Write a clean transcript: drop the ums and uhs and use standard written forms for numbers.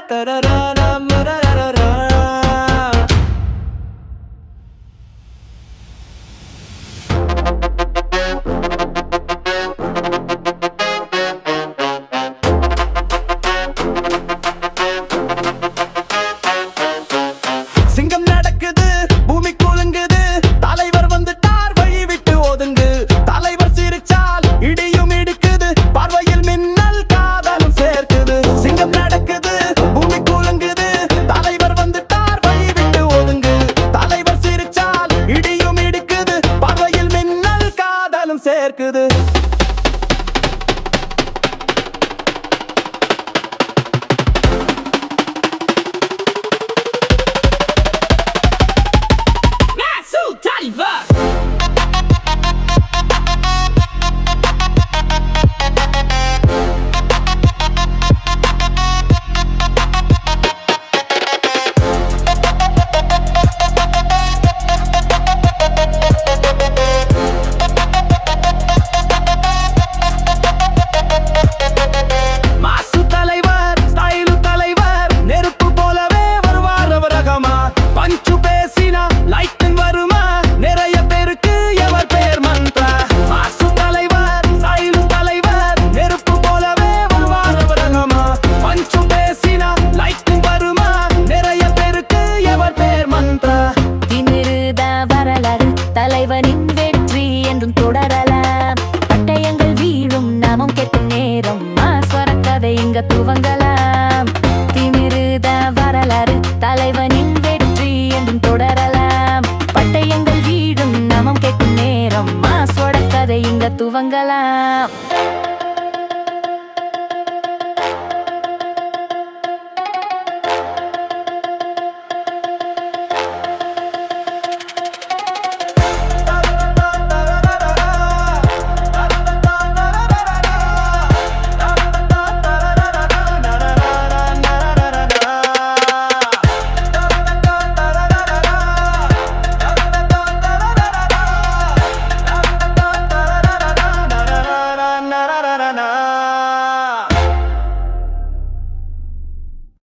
சிங்கம் நடக்குது, பூமி குலுங்குது, தலைவர் வந்துட்டார், வழி விட்டு ஒதுங்கு. தலைவர் சிரிச்சால் இடியும் இடிக்குது, பார்வையில் மின்னல் காதலும் சேர்க்குது. சிங்கம் நடக்குது, பூமி குலுங்குது, தலைவர் வந்துட்டார், வழி விட்டு ஒதுங்கு. தலைவர் சிரிச்சால் இடியும் இடிக்குது, பார்வையில் மின்னல் காதலும் சேர்க்குது. தலைவனின் வெற்றி என்றும் தொடரலாம். பட்டயங்கள் வீழும் நாமம் கேட்கும் நேரம், மாஸ்வர கதை இங்க துவங்கலாம். திமிருத வரலாறு, தலைவனின் வெற்றி என்றும் தொடரலாம். பட்டயங்கள் வீழும் நாமம் கேட்கும் நேரம், மாஸ்வர கதை இங்க துவங்கலாம்.